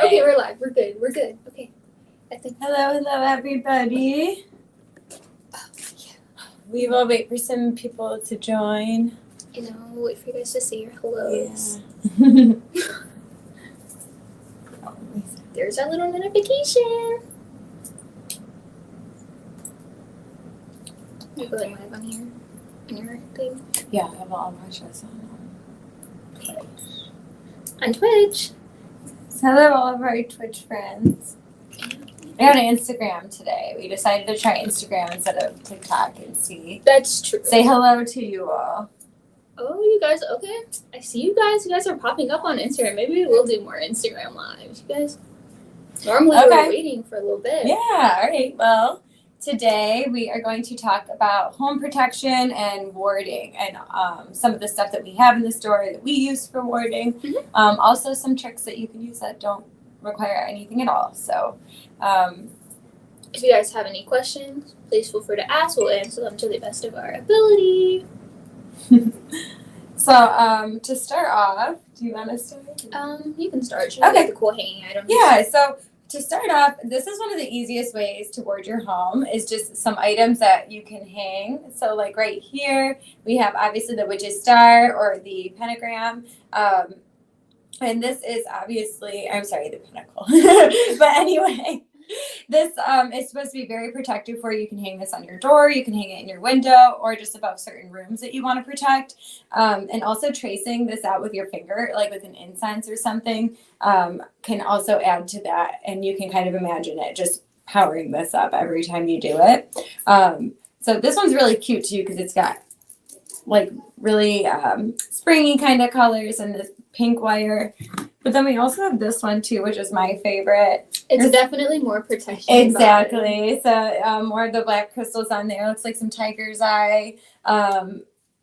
Okay, we're live. We're good. We're good. Okay. Hello, everybody. We will wait for some people to join. You know, wait for you guys to say your hellos. Yeah. There's our little notification. You're going live on here, on your thing. Yeah, I will all watch us on Twitch. So hello, all of our Twitch friends. We're on Instagram today. We decided to try Instagram instead of TikTok and see. That's true. Say hello to you all. Oh, you guys, okay. I see you guys. You guys are popping up on Instagram. Maybe we'll do more Instagram lives. You guys, normally we're waiting for a little bit. Yeah, all right. Well, today we are going to talk about home protection and warding and some of the stuff that we have in the store that we use for warding. Mm-hmm. Also some tricks that you can use that don't require anything at all. So if you guys have any questions, please feel free to ask. We'll answer them to the best of our ability. So to start off, do you want to start? You can start. Okay. The cool hanging items. Yeah, so to start off, this is one of the easiest ways to ward your home is just some items that you can hang. So like right here, we have obviously the witch's star or the pentagram. And this is obviously, I'm sorry, the pinnacle. But anyway, this is supposed to be very protective for you. You can hang this on your door, you can hang it in your window, or just above certain rooms that you want to protect. And also tracing this out with your finger, like with an incense or something, can also add to that. And you can kind of imagine it just powering this up every time you do it. So this one's really cute too because it's got like really springy kind of colors and this pink wire. But then we also have this one too, which is my favorite. It's definitely more protection. Exactly. So more of the black crystals on there. Looks like some tiger's eye.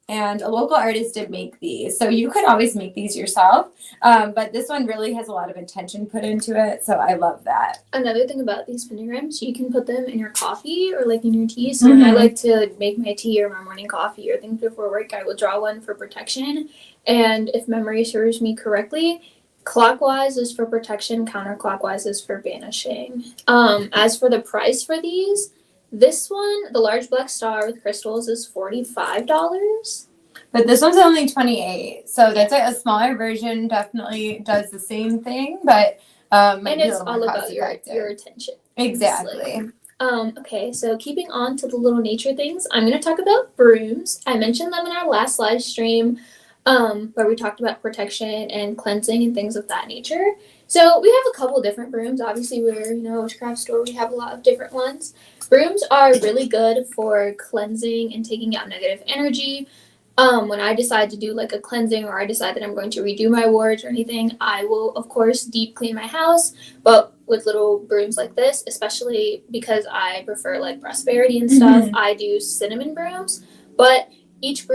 And a local artist did make these. So you could always make these yourself. But this one really has a lot of intention put into it. So I love that. Another thing about these pentagrams, you can put them in your coffee or like in your tea. So when I like to make my tea or my morning coffee or things before work, I will draw one for protection. And if memory serves me correctly, clockwise is for protection, counterclockwise is for banishing. As for the price for these, this one, the large black star with crystals, is $45. But this one's only $28. So that's like a smaller version, definitely does the same thing, but and it's all about your attention. Exactly. Okay, so keeping on to the little nature things, I'm going to talk about brooms. I mentioned them in our last live stream, where we talked about protection and cleansing and things of that nature. So we have a couple different brooms. Obviously, we're, a witchcraft store. We have a lot of different ones. Brooms are really good for cleansing and taking out negative energy. When I decide to do like a cleansing or I decide that I'm going to redo my wards or anything, I will, of course, deep clean my house. But with little brooms like this, especially because I prefer like prosperity and stuff, I do cinnamon brooms. But each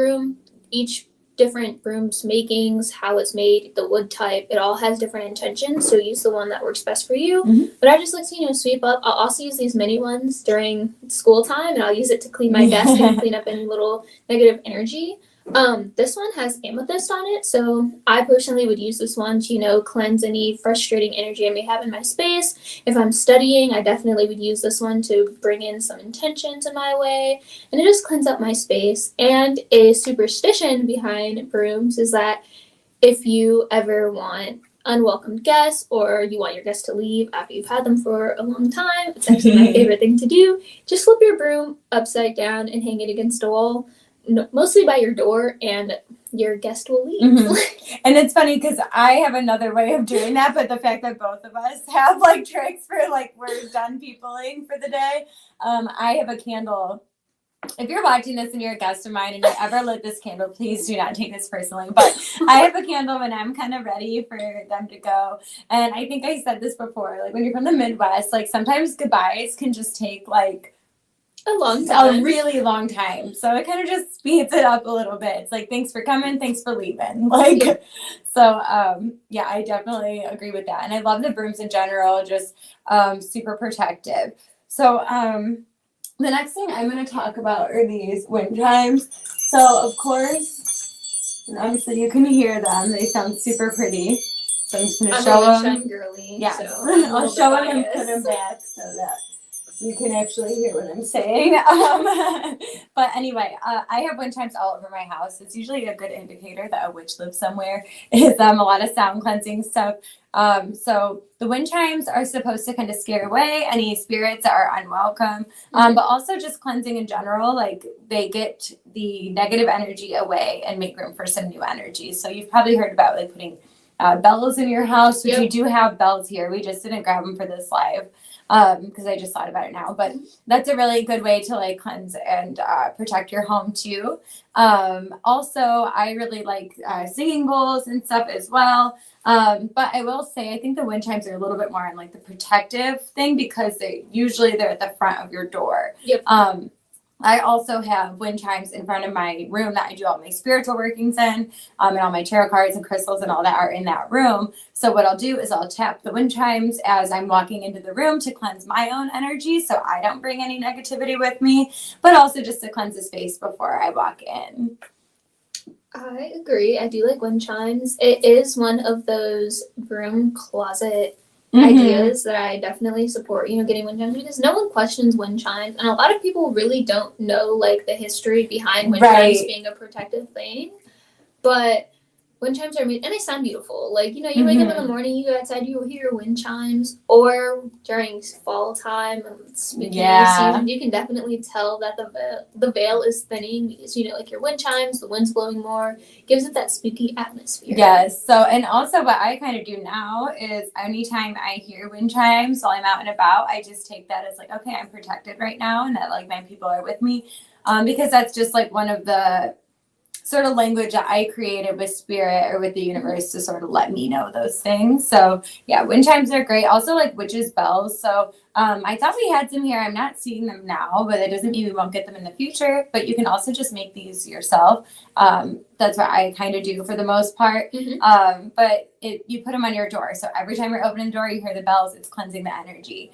different brooms makings, how it's made, the wood type, it all has different intentions, so use the one that works best for you. But I just like to sweep up. I'll also use these mini ones during school time, and I'll use it to clean my desk and clean up any little negative energy. This one has amethyst on it, so I personally would use this one to cleanse any frustrating energy I may have in my space. If I'm studying, I definitely would use this one to bring in some intentions in my way, and it just cleans up my space. And a superstition behind brooms is that if you ever want unwelcome guests or you want your guests to leave after you've had them for a long time, it's actually my favorite thing to do. Just flip your broom upside down and hang it against a wall, mostly by your door, and your guest will leave. And it's funny because I have another way of doing that, but the fact that both of us have like tricks for like we're done peopling for the day. I have a candle. If you're watching this and you're a guest of mine and you ever lit this candle, please do not take this personally. But I have a candle when I'm kind of ready for them to go. And I think I said this before, like when you're from the Midwest, like sometimes goodbyes can just take like a long time. A really long time. So it kind of just speeds it up a little bit. It's like, thanks for coming, thanks for leaving. So I definitely agree with that. And I love the brooms in general, just super protective. So the next thing I'm going to talk about are these wind chimes. So of course, and obviously you can hear them. They sound super pretty. So I'm just gonna I'm show a them. shine girly. Yes, So I'm a I'll little show bit them and put biased. them back so that you can actually hear what I'm saying. But anyway, I have wind chimes all over my house. It's usually a good indicator that a witch lives somewhere. Is a lot of sound cleansing stuff. So the wind chimes are supposed to kind of scare away any spirits that are unwelcome, but also just cleansing in general. Like they get the negative energy away and make room for some new energy. So you've probably heard about like putting bells in your house, which we do have bells here. We just didn't grab them for this live because I just thought about it now. But that's a really good way to like cleanse and protect your home too. Also, I really like singing bowls and stuff as well. But I will say, I think the wind chimes are a little bit more on like the protective thing because they're at the front of your door. Yep. I also have wind chimes in front of my room that I do all my spiritual workings in, and all my tarot cards and crystals and all that are in that room. So what I'll do is I'll tap the wind chimes as I'm walking into the room to cleanse my own energy so I don't bring any negativity with me, but also just to cleanse the space before I walk in. I agree. I do like wind chimes. It is one of those broom closet ideas that I definitely support, getting wind chimes because no one questions wind chimes. And a lot of people really don't know like the history behind wind chimes being a protective thing. But wind chimes are and they sound beautiful. Like, you wake up in the morning, you go outside, you hear wind chimes, or during fall time, spooky season, you can definitely tell that the veil is thinning because, like your wind chimes, the wind's blowing more, gives it that spooky atmosphere. Yes. So, and also what I kind of do now is anytime I hear wind chimes while I'm out and about, I just take that as like, okay, I'm protected right now and that like my people are with me. Because that's just like one of the sort of language that I created with spirit or with the universe to sort of let me know those things. So yeah, wind chimes are great. Also like witches' bells. So I thought we had some here. I'm not seeing them now, but it doesn't mean we won't get them in the future. But you can also just make these yourself. That's what I kind of do for the most part. But you put them on your door. So every time you're opening the door, you hear the bells. It's cleansing the energy.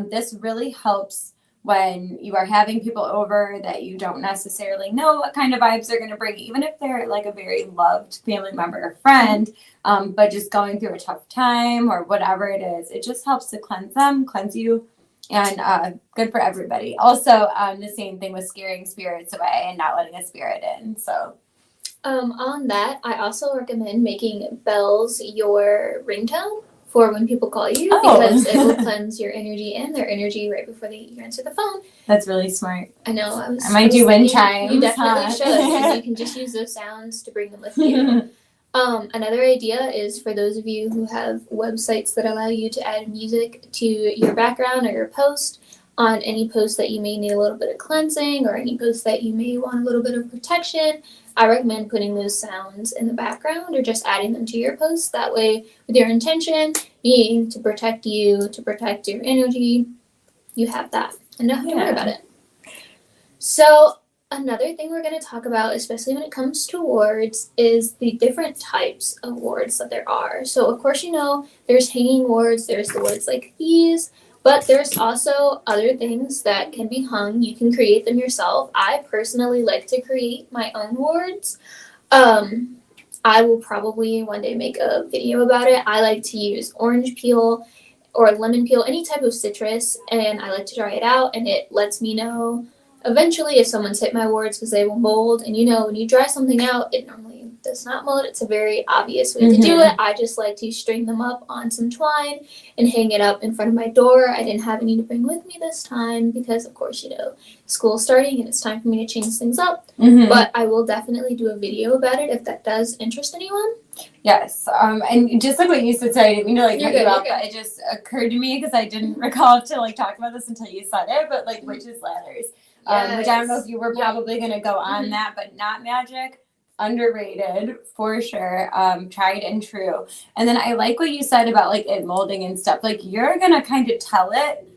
This really helps when you are having people over that you don't necessarily know what kind of vibes they're going to bring, even if they're like a very loved family member or friend, but just going through a tough time or whatever it is, it just helps to cleanse them, cleanse you, and good for everybody. Also, the same thing with scaring spirits away and not letting a spirit in. So on that, I also recommend making bells your ringtone for when people call you because it will cleanse your energy and their energy right before you answer the phone. That's really smart. I know. I might do wind chimes. You definitely should because you can just use those sounds to bring them with you. Another idea is for those of you who have websites that allow you to add music to your background or your post. On any post that you may need a little bit of cleansing or any post that you may want a little bit of protection, I recommend putting those sounds in the background or just adding them to your post. That way, with your intention being to protect you, to protect your energy, you have that and don't have to worry about it. So another thing we're going to talk about, especially when it comes to wards, is the different types of wards that there are. So of course, there's hanging wards, there's the wards like these, but there's also other things that can be hung. You can create them yourself. I personally like to create my own wards. I will probably one day make a video about it. I like to use orange peel or lemon peel, any type of citrus, and I like to dry it out, and it lets me know eventually if someone's hit my wards because they will mold. And when you dry something out, it normally does not mold. It's a very obvious way to do it. I just like to string them up on some twine and hang it up in front of my door. I didn't have any to bring with me this time because, of course, school's starting and it's time for me to change things up. But I will definitely do a video about it if that does interest anyone. Yes, and just like what you said, sorry, I didn't mean to cut you off, but it just occurred to me because I didn't recall to talk about this until you said it, but witches' ladders, which I don't know if you were probably going to go on that, but not magic. Underrated for sure, tried and true. And then I like what you said about it molding and stuff. You're gonna kind of tell it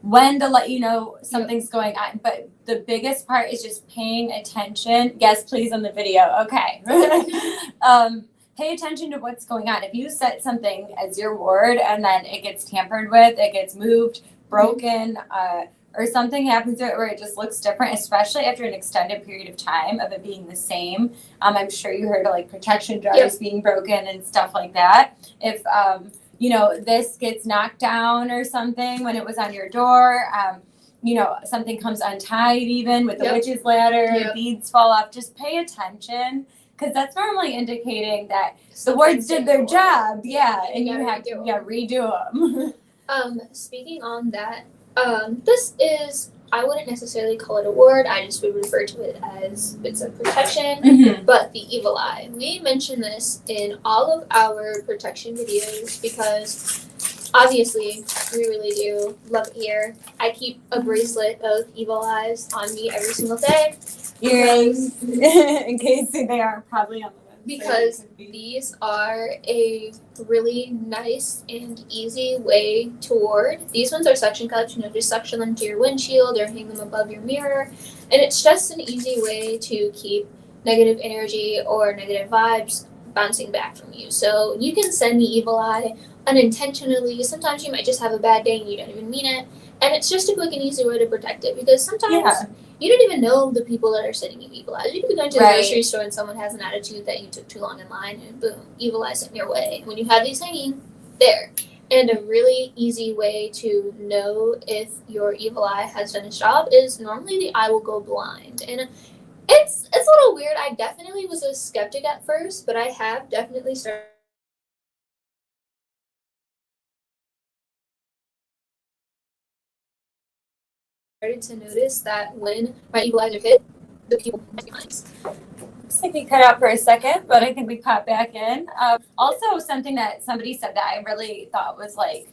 when to let you know something's going on, but the biggest part is just paying attention. Yes, please, on the video. Okay. Pay attention to what's going on. If you set something as your ward and then it gets tampered with, it gets moved, broken, or something happens to it where it just looks different, especially after an extended period of time of it being the same. I'm sure you heard of like protection jars being broken and stuff like that. If this gets knocked down or something when it was on your door, something comes untied even with the witch's ladder, beads fall off, just pay attention because that's normally indicating that the wards did their job. Yeah, and you have to redo them. Speaking on that, this is, I wouldn't necessarily call it a ward, I just would refer to it as bits of protection, but the evil eye. We mention this in all of our protection videos because obviously we really do love it here. I keep a bracelet of evil eyes on me every single day. Earrings, in case they are probably on the website. Because these are a really nice and easy way to ward. These ones are suction cups, just suction them to your windshield or hang them above your mirror. And it's just an easy way to keep negative energy or negative vibes bouncing back from you. So you can send the evil eye unintentionally. Sometimes you might just have a bad day and you don't even mean it. And it's just a quick and easy way to protect it because sometimes you don't even know the people that are sending you evil eyes. You could be going to the grocery store and someone has an attitude that you took too long in line and boom, evil eye sent your way. When you have these hanging, there. And a really easy way to know if your evil eye has done its job is normally the eye will go blind. And it's a little weird. I definitely was a skeptic at first, but I have definitely started to notice that when my evil eyes are hit, the people behind. Looks like we cut out for a second, but I think we caught back in. Also, something that somebody said that I really thought was like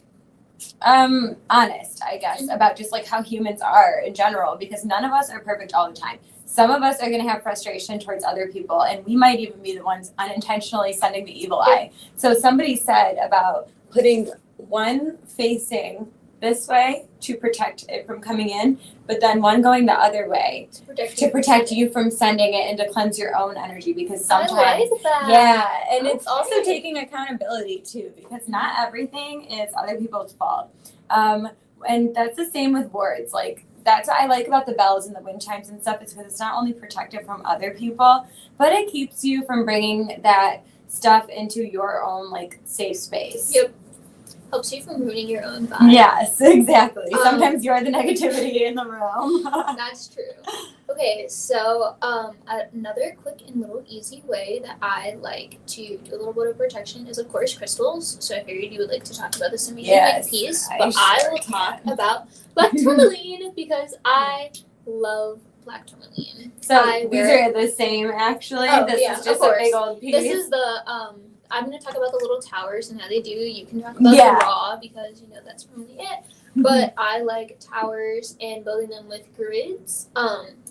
honest, I guess, about just like how humans are in general, because none of us are perfect all the time. Some of us are going to have frustration towards other people, and we might even be the ones unintentionally sending the evil eye. So somebody said about putting one facing this way to protect it from coming in, but then one going the other way to protect you from sending it and to cleanse your own energy, because sometimes I like that. and it's also taking accountability too, because not everything is other people's fault. And that's the same with wards. Like that's what I like about the bells and the wind chimes and stuff, is because it's not only protective from other people, but it keeps you from bringing that stuff into your own like safe space. Yep. Helps you from ruining your own vibe. Yes, exactly. Sometimes you're the negativity in the room. That's true. Okay, so another quick and little easy way that I like to do a little bit of protection is, of course, crystals. So I figured you would like to talk about this amazing piece, but I will talk about black tourmaline because I love black tourmaline. So these are the same, actually. This is just a big old piece. This is the I'm going to talk about the little towers and how they do. You can talk about the raw because, that's really it. But I like towers and building them with grids.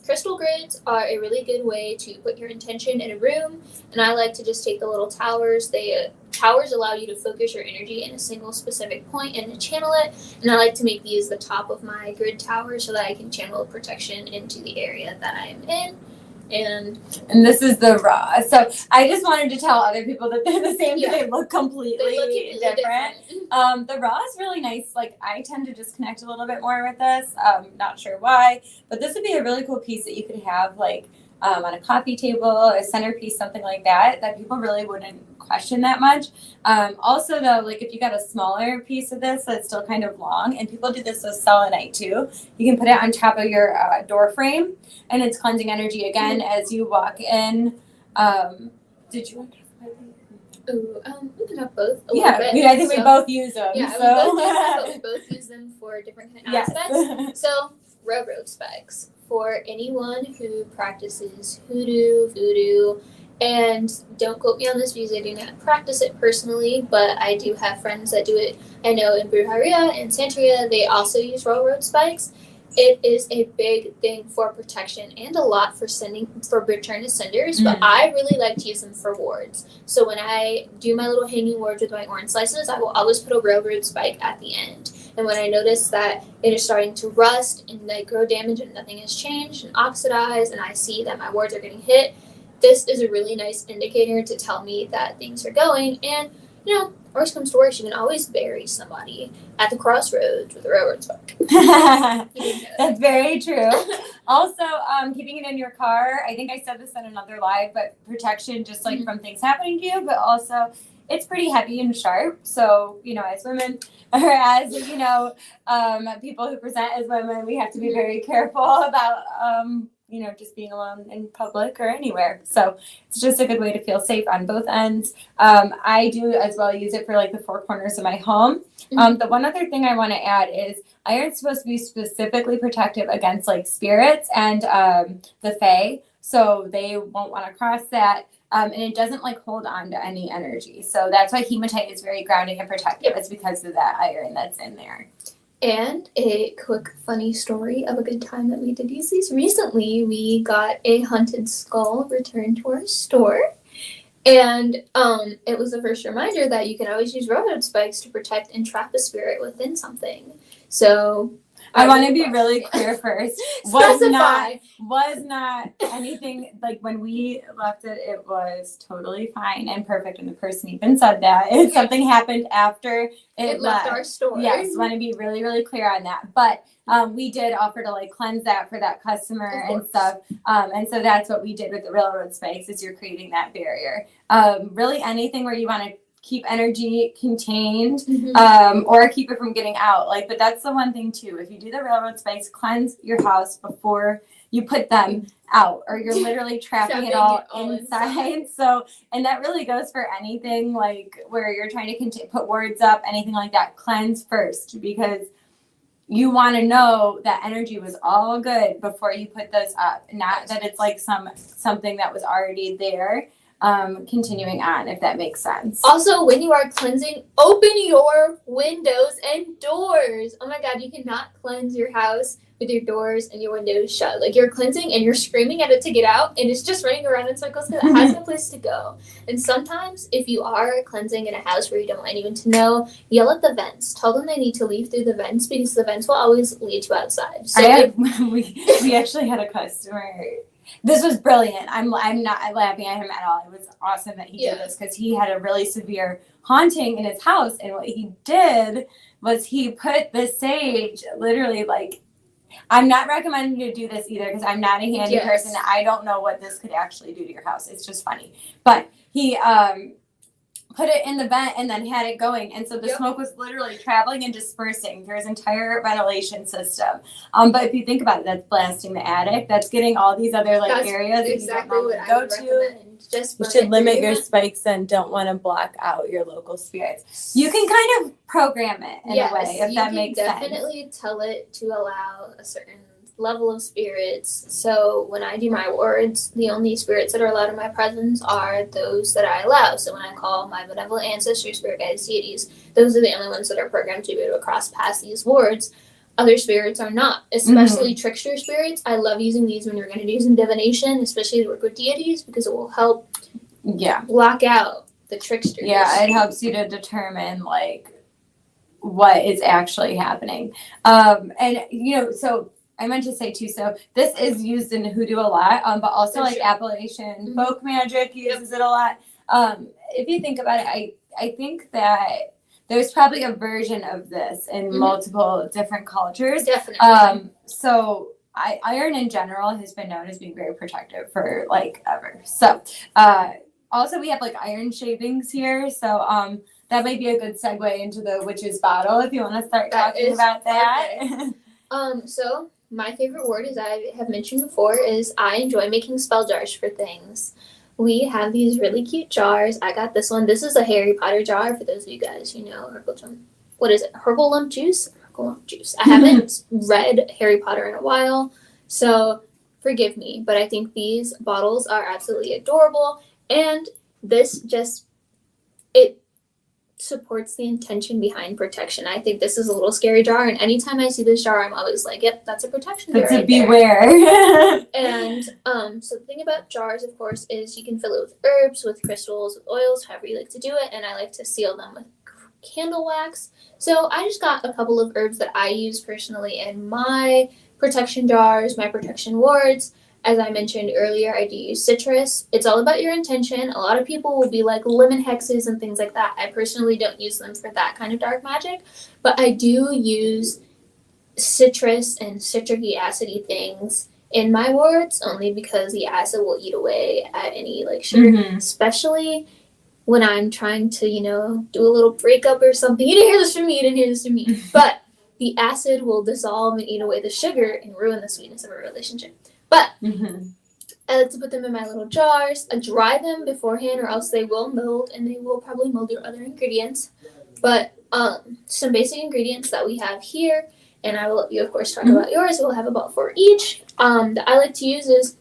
Crystal grids are a really good way to put your intention in a room. And I like to just take the little towers. Towers allow you to focus your energy in a single specific point and to channel it. And I like to make these the top of my grid tower so that I can channel protection into the area that I am in. And this is the raw. So I just wanted to tell other people that they're the same, but they look completely different. The raw is really nice. Like I tend to just connect a little bit more with this. Not sure why, but this would be a really cool piece that you could have like on a coffee table, a centerpiece, something like that people really wouldn't question that much. Also though, like if you got a smaller piece of this that's still kind of long, and people do this with selenite too, you can put it on top of your door frame, and it's cleansing energy again as you walk in. Did you want to talk about we can have both. I think we both use them. Yeah, so. we both use them for different kind of aspects. So railroad spikes. For anyone who practices hoodoo, voodoo, and don't quote me on this because I do not practice it personally, but I do have friends that do it. I know in Brujeria and Santeria, they also use railroad spikes. It is a big thing for protection and a lot for return to senders, but I really like to use them for wards. So when I do my little hanging wards with my orange slices, I will always put a railroad spike at the end. And when I notice that it is starting to rust and like grow damage and nothing has changed and oxidize, and I see that my wards are getting hit, this is a really nice indicator to tell me that things are going. And worst comes to worst, you can always bury somebody at the crossroads with a railroad spike. You didn't know that. That's very true. Also, keeping it in your car. I think I said this in another live, but protection, just like from things happening to you, but also it's pretty heavy and sharp. So, as women or as, people who present as women, we have to be very careful about, just being alone in public or anywhere. So it's just a good way to feel safe on both ends. I do as well use it for like the four corners of my home. The one other thing I want to add is iron's supposed to be specifically protective against like spirits and the fae. So they won't want to cross that. And it doesn't like hold on to any energy. So that's why hematite is very grounding and protective. It's because of that iron that's in there. And a quick funny story of a good time that we did use these. Recently, we got a haunted skull returned to our store. And it was the first reminder that you can always use railroad spikes to protect and trap a spirit within something. So I want to be really clear first. Was Specify. not anything like when we left it. It was totally fine and perfect, and the person even said that. If something happened after it left our store. Yes, want to be really, really clear on that. But we did offer to like cleanse that for that customer and stuff. And so that's what we did with the railroad spikes. Is you're creating that barrier. Really, anything where you want to keep energy contained or keep it from getting out, but that's the one thing too. If you do the railroad spikes, cleanse your house before you put them out, or you're literally trapping it all inside. So, and that really goes for anything like where you're trying to put words up, anything like that. Cleanse first, because you want to know that energy was all good before you put those up, not that it's like something that was already there. Continuing on, if that makes sense. Also, when you are cleansing, open your windows and doors. Oh my God, you cannot cleanse your house with your doors and your windows shut. Like you're cleansing and you're screaming at it to get out, and it's just running around in circles because it has no place to go. And sometimes, if you are cleansing in a house where you don't want anyone to know, yell at the vents. Tell them they need to leave through the vents, because the vents will always lead you outside. So we actually had a customer. This was brilliant. I'm not laughing at him at all. It was awesome that he did this, because he had a really severe haunting in his house. And what he did was he put the sage literally I'm not recommending you to do this either, because I'm not a handy person. I don't know what this could actually do to your house. It's just funny. But he put it in the vent and then had it going. And so the smoke was literally traveling and dispersing through his entire ventilation system. But if you think about it, that's blasting the attic. That's getting all these other areas exactly that you don't normally go to. Just you should limit your spikes and don't want to block out your local spirits. You can kind of program it in a way, if that makes sense. You can definitely tell it to allow a certain level of spirits. So when I do my wards, the only spirits that are allowed in my presence are those that I allow. So when I call my benevolent ancestors, spirit guides, deities, those are the only ones that are programmed to be able to cross past these wards. Other spirits are not, especially trickster spirits. I love using these when you're going to do some divination, especially to work with deities, because it will help block out the tricksters. Yeah, it helps you to determine what is actually happening. And so I meant to say too, so this is used in hoodoo a lot, but also Appalachian folk magic uses it a lot. If you think about it, I think that there's probably a version of this in multiple different cultures. Definitely. So iron in general has been known as being very protective for ever. So also we have iron shavings here. So that might be a good segue into the witch's bottle if you want to start talking about that. So my favorite word, as I have mentioned before, is I enjoy making spell jars for things. We have these really cute jars. I got this one. This is a Harry Potter jar, for those of you guys who know what is it? Herbal lump juice? Herbal lump juice. I haven't read Harry Potter in a while, so forgive me, but I think these bottles are absolutely adorable, and this it supports the intention behind protection. I think this is a little scary jar, and anytime I see this jar, I'm always like, yep, that's a protection jar. That's a beware. And so the thing about jars, of course, is you can fill it with herbs, with crystals, with oils, however you like to do it, and I like to seal them with candle wax. So I just got a couple of herbs that I use personally in my protection jars, my protection wards, As I mentioned earlier, I do use citrus. It's all about your intention. A lot of people will be like lemon hexes and things like that. I personally don't use them for that kind of dark magic, but I do use citrus and citric acidy things in my wards only because the acid will eat away at any like sugar, especially when I'm trying to, do a little breakup or something. You didn't hear this from me, But the acid will dissolve and eat away the sugar and ruin the sweetness of a relationship. But I like to put them in my little jars. I dry them beforehand or else they will mold and they will probably mold your other ingredients. But some basic ingredients that we have here, and I will let you, of course, talk about yours. We'll have about 4 each. That I like to use is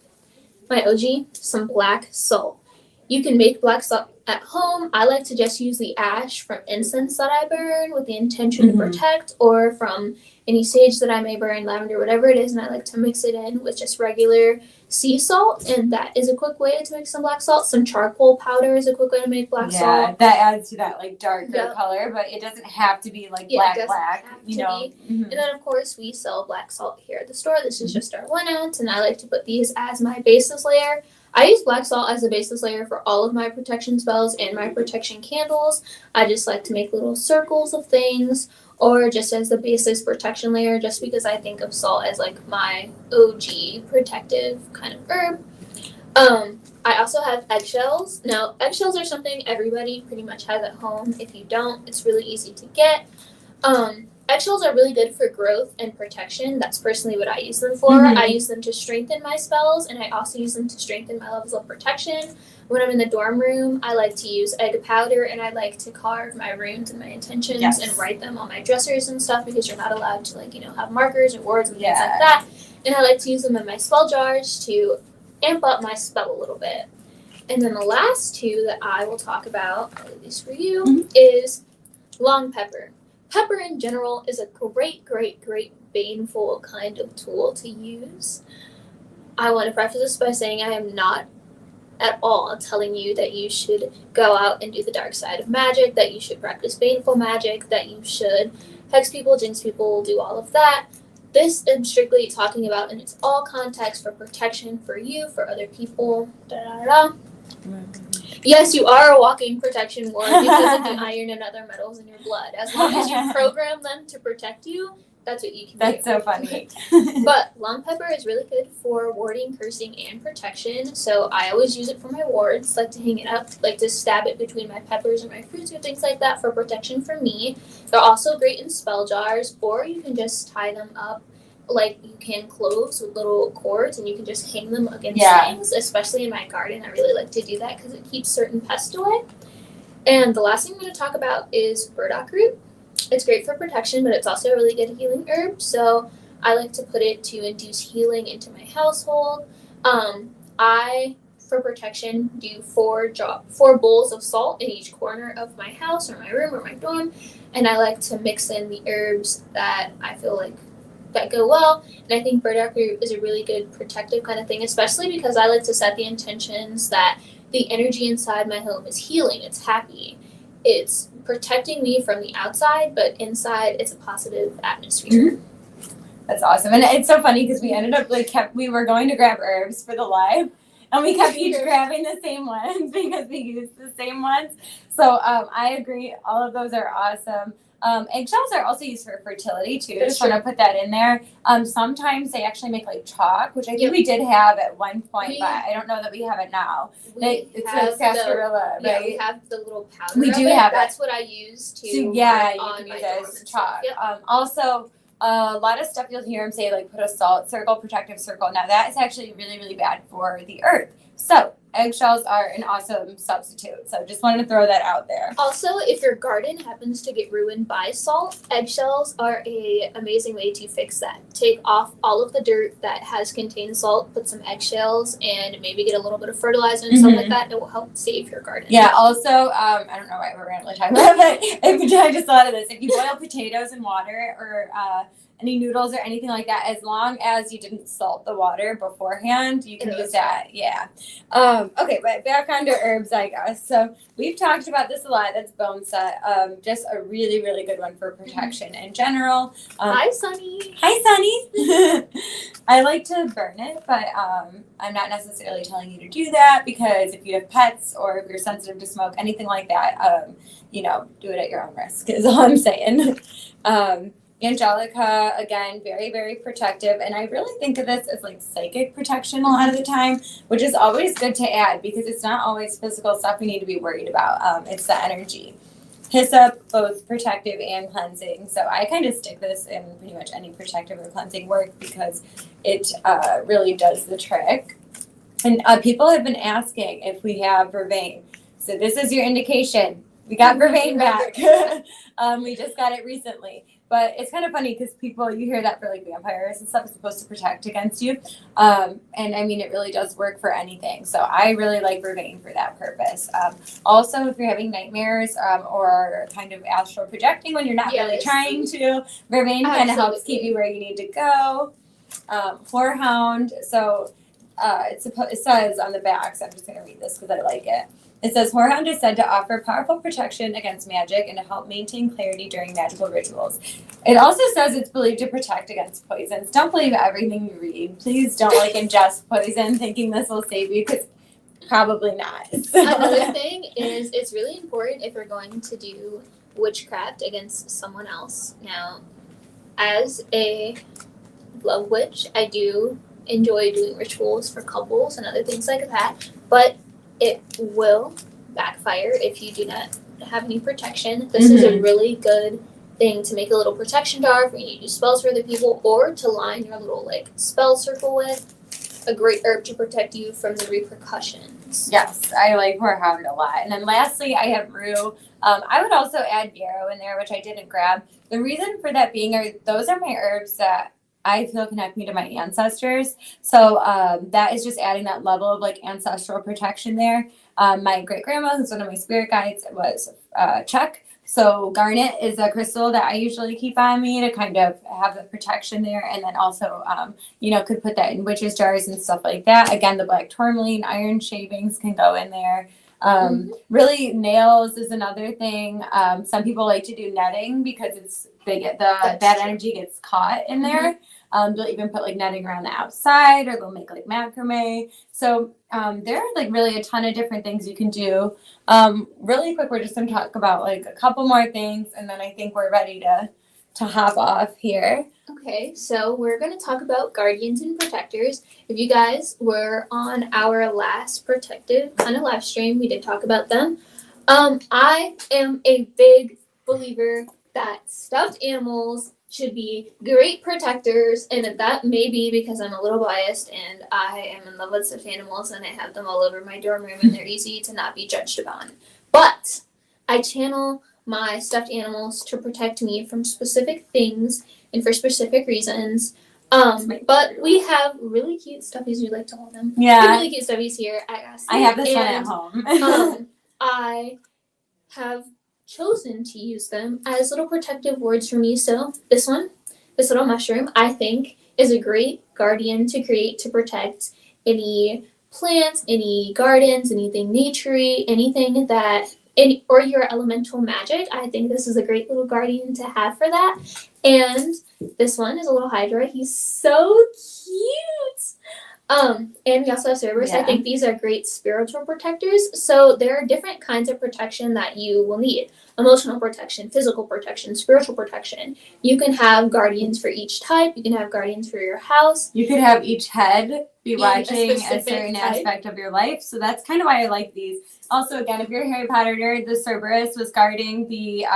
my OG, some black salt. You can make black salt at home. I like to just use the ash from incense that I burn with the intention to protect, or from any sage that I may burn, lavender, whatever it is, and I like to mix it in with just regular sea salt, and that is a quick way to make some black salt. Some charcoal powder is a quick way to make black salt. Yeah, that adds to that like darker color, but it doesn't have to be like black, And then of course we sell black salt here at the store. This is just our 1 ounce, and I like to put these as my basis layer. I use black salt as a basis layer for all of my protection spells and my protection candles. I just like to make little circles of things, or just as the basis protection layer, just because I think of salt as like my OG protective kind of herb. I also have eggshells. Now, eggshells are something everybody pretty much has at home. If you don't, it's really easy to get. Eggshells are really good for growth and protection. That's personally what I use them for. I use them to strengthen my spells, and I also use them to strengthen my levels of protection. When I'm in the dorm room, I like to use egg powder, and I like to carve my runes and my intentions and write them on my dressers and stuff, because you're not allowed to have markers or words and things like that. And I like to use them in my spell jars to amp up my spell a little bit. And then the last 2 that I will talk about, at least for you, is long pepper. Pepper in general is a great, great, great baneful kind of tool to use. I want to preface this by saying I am not at all telling you that you should go out and do the dark side of magic, that you should practice baneful magic, that you should hex people, jinx people, do all of that. This I'm strictly talking about, and it's all context for protection for you, for other people, Yes, you are a walking protection ward because of the iron and other metals in your blood. As long as you program them to protect you, that's what you can do. That's so funny. But long pepper is really good for warding, cursing, and protection. So I always use it for my wards, like to hang it up, like to stab it between my peppers or my fruits or things like that for protection for me. They're also great in spell jars, or you can just tie them up like you can cloves with little cords, and you can just hang them against things, especially in my garden. I really like to do that because it keeps certain pests away. And the last thing I'm going to talk about is burdock root. It's great for protection, but it's also a really good healing herb, so I like to put it to induce healing into my household. I, for protection, do 4 bowls of salt in each corner of my house or my room or my dorm, and I like to mix in the herbs that I feel like that go well. And I think burdock root is a really good protective kind of thing, especially because I like to set the intentions that the energy inside my home is healing, it's happy, it's protecting me from the outside, but inside it's a positive atmosphere. That's awesome. And it's so funny because we ended up we were going to grab herbs for the live, and we kept each grabbing the same ones because we used the same ones. So I agree, all of those are awesome. Eggshells are also used for fertility too. Just want to put that in there. Sometimes they actually make like chalk, which I think we did have at one point, but I don't know that we have it now. It's like sarsaparilla, right? Yeah, we have the little powder. We do have it. That's what I use to. You can use it as chalk. Yep. Also, a lot of stuff you'll hear them say, like put a salt circle, protective circle. Now that is actually really, really bad for the earth. So eggshells are an awesome substitute. So just wanted to throw that out there. Also, if your garden happens to get ruined by salt, eggshells are an amazing way to fix that. Take off all of the dirt that has contained salt, put some eggshells, and maybe get a little bit of fertilizer and stuff like that. It will help save your garden. Yeah, also, I don't know why we're randomly talking about it, but I just thought of this. If you boil potatoes in water or any noodles or anything like that, as long as you didn't salt the water beforehand, you can use that. Yeah. Okay, but back onto herbs, I guess. So we've talked about this a lot. That's bone set. Just a really, really good one for protection in general. Hi, Sunny. Hi, Sunny. I like to burn it, but I'm not necessarily telling you to do that, because if you have pets or if you're sensitive to smoke, anything like that, do it at your own risk is all I'm saying. Angelica, again, very, very protective. And I really think of this as like psychic protection a lot of the time, which is always good to add, because it's not always physical stuff we need to be worried about. It's the energy. Hyssop, both protective and cleansing. So I kind of stick this in pretty much any protective or cleansing work, because it really does the trick. And people have been asking if we have vervain. So this is your indication. We got vervain back. We just got it recently. But it's kind of funny, because you hear that for like vampires and stuff is supposed to protect against you. And I mean, it really does work for anything. So I really like vervain for that purpose. Also, if you're having nightmares or kind of astral projecting when you're not really trying to, vervain kind of helps keep you where you need to go. Whorehound. So it says on the back, so I'm just going to read this because I like it. It says, Whorehound is said to offer powerful protection against magic and to help maintain clarity during magical rituals. It also says it's believed to protect against poisons. Don't believe everything you read. Please don't ingest poison thinking this will save you, because probably not. Another thing is, it's really important if you're going to do witchcraft against someone else. Now, as a love witch, I do enjoy doing rituals for couples and other things like that, but it will backfire if you do not have any protection. This is a really good thing to make a little protection jar for when you do spells for other people, or to line your little spell circle with. A great herb to protect you from the repercussions. Yes, I like Whorehound a lot. And then lastly, I have rue. I would also add yarrow in there, which I didn't grab. The reason for that being those are my herbs that I feel connect me to my ancestors. So that is just adding that level of ancestral protection there. My great grandma, who's one of my spirit guides, was Czech. So garnet is a crystal that I usually keep on me to kind of have the protection there. And then also, could put that in witches jars and stuff like that. Again, the black tourmaline, iron shavings can go in there. Really, nails is another thing. Some people like to do netting because bad energy gets caught in there. They'll even put netting around the outside, or they'll make macrame. So there are really a ton of different things you can do. Really quick, we're just going to talk about a couple more things, and then I think we're ready to hop off here. Okay, so we're going to talk about guardians and protectors. If you guys were on our last protective kind of live stream, we did talk about them. I am a big believer that stuffed animals should be great protectors, and that may be because I'm a little biased and I am in love with stuffed animals and I have them all over my dorm room and they're easy to not be judged upon. But I channel my stuffed animals to protect me from specific things and for specific reasons. But we have really cute stuffies, we like to call them. Yeah. We have really cute stuffies here at Ashley. I have this one at home. I have chosen to use them as little protective words for me. So this little mushroom, I think is a great guardian to create to protect any plants, any gardens, anything naturey, anything that or your elemental magic. I think this is a great little guardian to have for that. And this one is a little Hydra. He's so cute. And we also have Cerberus. Yeah. I think these are great spiritual protectors. So there are different kinds of protection that you will need. Emotional protection, physical protection, spiritual protection. You can have guardians for each type. You can have guardians for your house. You could have each head be watching a certain type. aspect of your life. So that's kind of why I like these. Also, again, if you're a Harry Potter nerd, the Cerberus was guarding the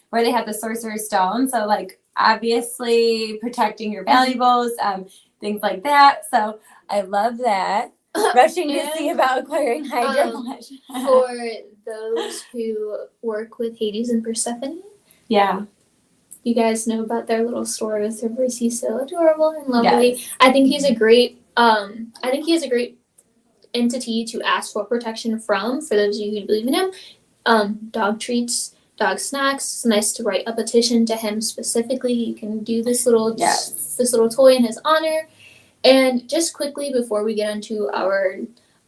where they had the Sorcerer's Stone. So obviously protecting your valuables, things like that. So I love that. Rushing to see about acquiring Hydra flesh. For those who work with Hades and Persephone. Yeah. You guys know about their little story with Cerberus. He's so adorable and lovely. Yes. I think he's a great entity to ask for protection from, for those of you who believe in him. Dog treats dog snacks. It's nice to write a petition to him specifically. You can do this little toy in his honor. And just quickly before we get into our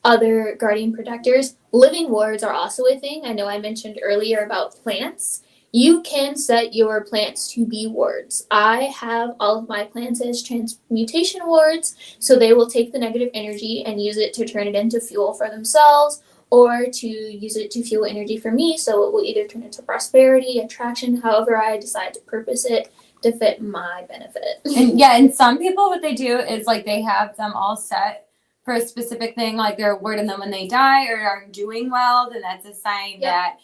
other guardian protectors, living wards are also a thing. I know I mentioned earlier about plants. You can set your plants to be wards. I have all of my plants as transmutation wards, so they will take the negative energy and use it to turn it into fuel for themselves, or to use it to fuel energy for me, so it will either turn into prosperity, attraction, however I decide to purpose it to fit my benefit. And some people, what they do is like they have them all set for a specific thing, like they're awarding them when they die or aren't doing well, then that's a sign that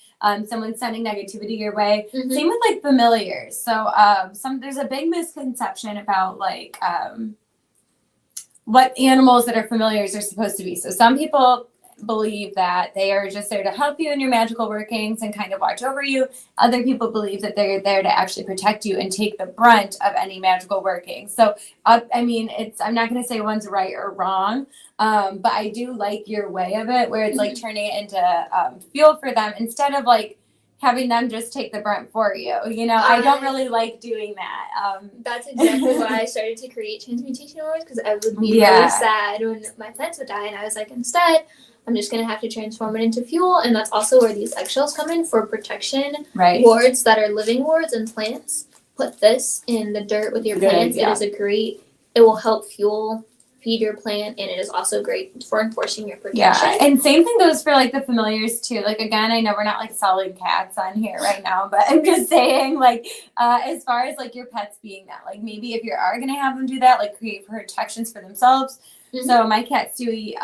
someone's sending negativity your way. Same with like familiars. So there's a big misconception about like what animals that are familiars are supposed to be. So some people believe that they are just there to help you in your magical workings and kind of watch over you. Other people believe that they're there to actually protect you and take the brunt of any magical working. So I mean, I'm not going to say one's right or wrong, but I do like your way of it, where it's like turning it into fuel for them instead of like having them just take the brunt for you. You know, I don't really like doing that. That's exactly why I started to create transmutation awards, because I would be really sad when my plants would die, and I was like, instead, I'm just going to have to transform it into fuel. And that's also where these eggshells come in for protection. Wards that are living wards and plants. Put this in the dirt with your plants. It is it will help feed your plant, and it is also great for enforcing your protection. Yeah, and same thing goes for like the familiars too. Like again, I know we're not like selling cats on here right now, but I'm just saying like as far as like your pets being that, like maybe if you are going to have them do that, like create protections for themselves. So my cat Stewie,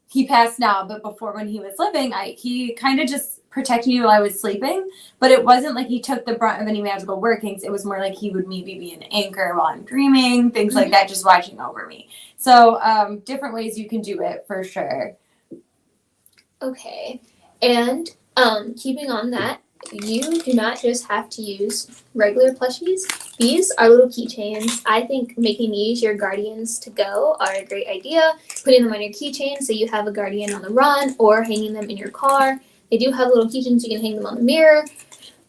he passed now, but before when he was living, he kind of just protected me while I was sleeping, but it wasn't like he took the brunt of any magical workings. It was more like he would maybe be an anchor while I'm dreaming, things like that, just watching over me. So different ways you can do it for sure. Okay, and keeping on that, you do not just have to use regular plushies. These are little keychains. I think making these your guardians to go are a great idea. Putting them on your keychain so you have a guardian on the run, or hanging them in your car. They do have little keychains, you can hang them on the mirror.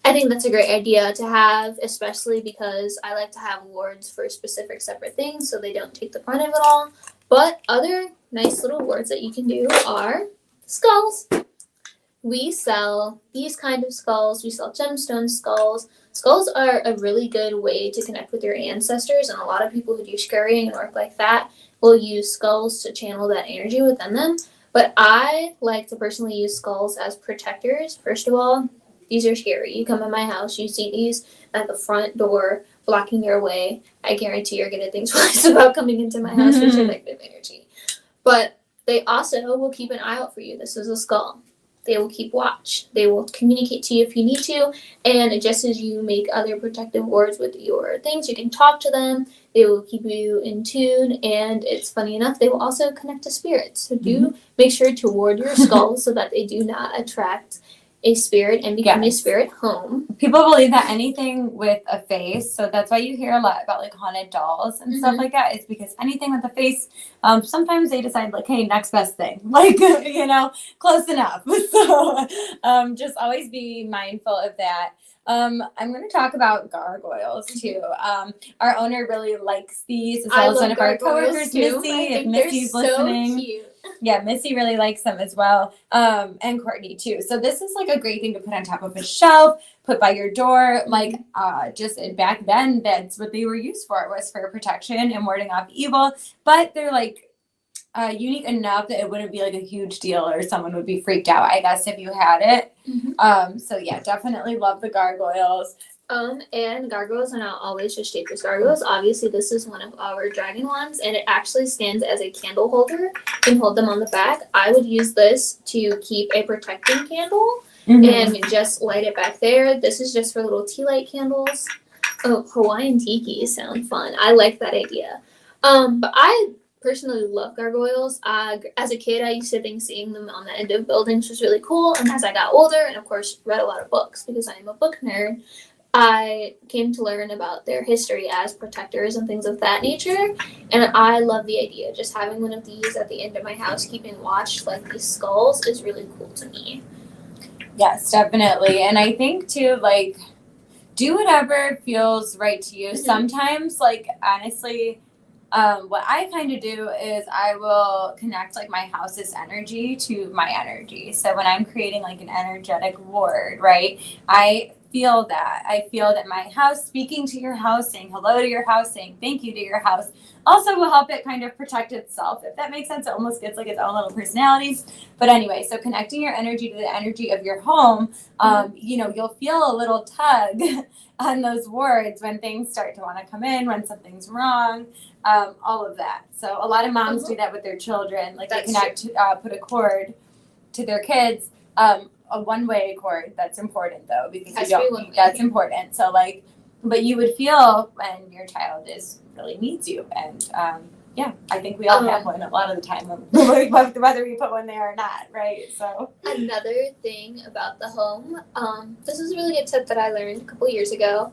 I think that's a great idea to have, especially because I like to have wards for specific separate things so they don't take the brunt of it all. But other nice little wards that you can do are skulls. We sell these kind of skulls. We sell gemstone skulls. Skulls are a really good way to connect with your ancestors, and a lot of people who do scurrying and work like that will use skulls to channel that energy within them. But I like to personally use skulls as protectors. First of all, these are scary. You come in my house, you see these at the front door blocking your way. I guarantee you're going to think twice about coming into my house with your negative energy. But they also will keep an eye out for you. This is a skull. They will keep watch. They will communicate to you if you need to. And just as you make other protective wards with your things, you can talk to them. They will keep you in tune. And it's funny enough, they will also connect to spirits. So do make sure to ward your skulls so that they do not attract a spirit and become a spirit home. People believe that anything with a face, so that's why you hear a lot about like haunted dolls and stuff like that, is because anything with a face, sometimes they decide like, hey, next best thing, like, you know, close enough. So just always be mindful of that. I'm going to talk about gargoyles too. Our owner really likes these, as well as one of our coworkers, Missy. If Missy's listening, so cute. Yeah, Missy really likes them as well, and Courtney too. So this is like a great thing to put on top of a shelf, put by your door. Like just back then, that's what they were used for. It was for protection and warding off evil. But they're like unique enough that it wouldn't be like a huge deal, or someone would be freaked out, I guess, if you had it. So yeah, definitely love the gargoyles. And gargoyles are not always just shapeless gargoyles. Obviously, this is one of our dragon ones, and it actually stands as a candle holder. You can hold them on the back. I would use this to keep a protecting candle and just light it back there. This is just for little tea light candles. Oh, Hawaiian tiki sound fun. I like that idea. But I personally love gargoyles. As a kid, I used to think seeing them on the end of buildings was really cool. And as I got older, and of course read a lot of books because I am a book nerd, I came to learn about their history as protectors and things of that nature. And I love the idea. Just having one of these at the end of my house, keeping watch like these skulls, is really cool to me. Yes, definitely. And I think too, like, do whatever feels right to you. Mhm. Sometimes, like, honestly, what I kind of do is I will connect like my house's energy to my energy. So when I'm creating like an energetic ward, right, I feel that my house, speaking to your house, saying hello to your house, saying thank you to your house, also will help it kind of protect itself. If that makes sense, it almost gets like its own little personality. But anyway, so connecting your energy to the energy of your home, you'll feel a little tug on those wards when things start to want to come in, when something's wrong, all of that. So a lot of moms do that with their children. Like they connect, put a cord to their kids. A one-way cord. That's important though, because that's important. So like, but you would feel when your child really needs you, and I think we all have one a lot of the time, whether we put one there or not, right? So another thing about the home, this is a really good tip that I learned a couple years ago.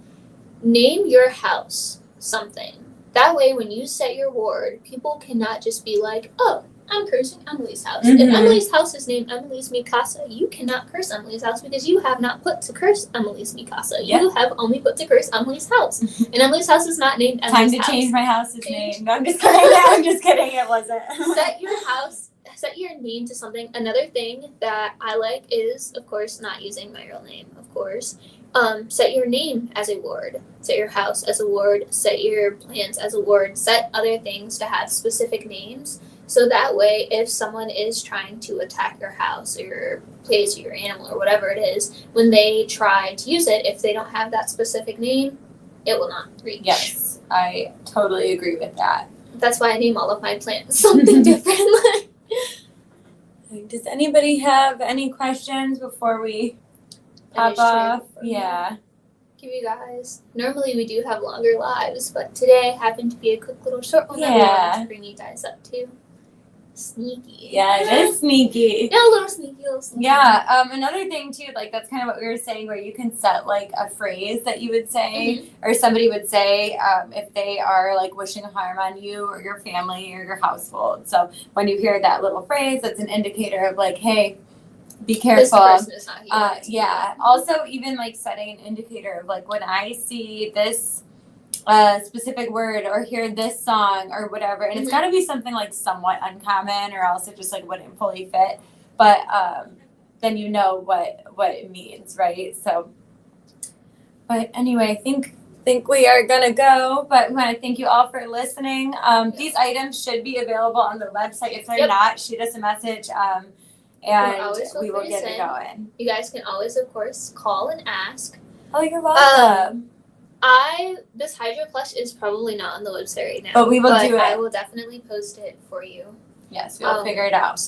Name your house something. That way, when you set your ward, people cannot just be like, "Oh, I'm cursing Emily's house." Mhm. If Emily's house is named Emily's Mikasa, you cannot curse Emily's house because you have not put to curse Emily's Mikasa. Yep. You have only put to curse Emily's house. And Emily's house is not named Emily's time to house. change my house's name. No, I'm just kidding. No, I'm just kidding. It wasn't. Set your name to something. Another thing that I like is, of course, not using my real name, of course. Set your name as a ward. Set your house as a ward. Set your plants as a ward. Set other things to have specific names. So that way, if someone is trying to attack your house or your place or your animal or whatever it is, when they try to use it, if they don't have that specific name, it will not reach. Yes, I totally agree with that. That's why I name all of my plants something different. Does anybody have any questions before we hop off? Yeah. Give you guys. Normally we do have longer lives, but today happened to be a quick little short one that we wanted to bring you guys up to. Sneaky. Yeah, it is sneaky. Yeah, a little sneaky. Yeah. Another thing too, like that's kind of what we were saying, where you can set like a phrase that you would say, or somebody would say, if they are like wishing harm on you or your family or your household. So when you hear that little phrase, that's an indicator of like, hey, be careful. This person is not here. Also, even like setting an indicator of like when I see this specific word or hear this song or whatever, and it's got to be something like somewhat uncommon or else it just like wouldn't fully fit, but then you know what it means, right? So but anyway, I think we are gonna go, but we want to thank you all for listening. These items should be available on the website. If they're not, shoot us a message, and we will get it going. You guys can always, of course, call and ask. Oh, you're welcome. This Hydro Plush is probably not on the website right now. But we will do it. I will definitely post it for you. Yes, we'll figure it out.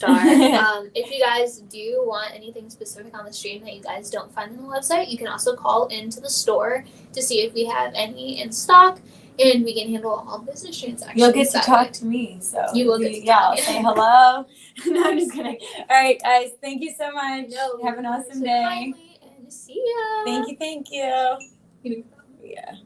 If you guys do want anything specific on the stream that you guys don't find on the website, you can also call into the store to see if we have any in stock, and we can handle all business transactions. You'll get to talk to me, so you will get to I'll say hello. No, I'm just kidding. All right, guys, thank you so much. Have an awesome day. And see ya. Thank you. Yeah.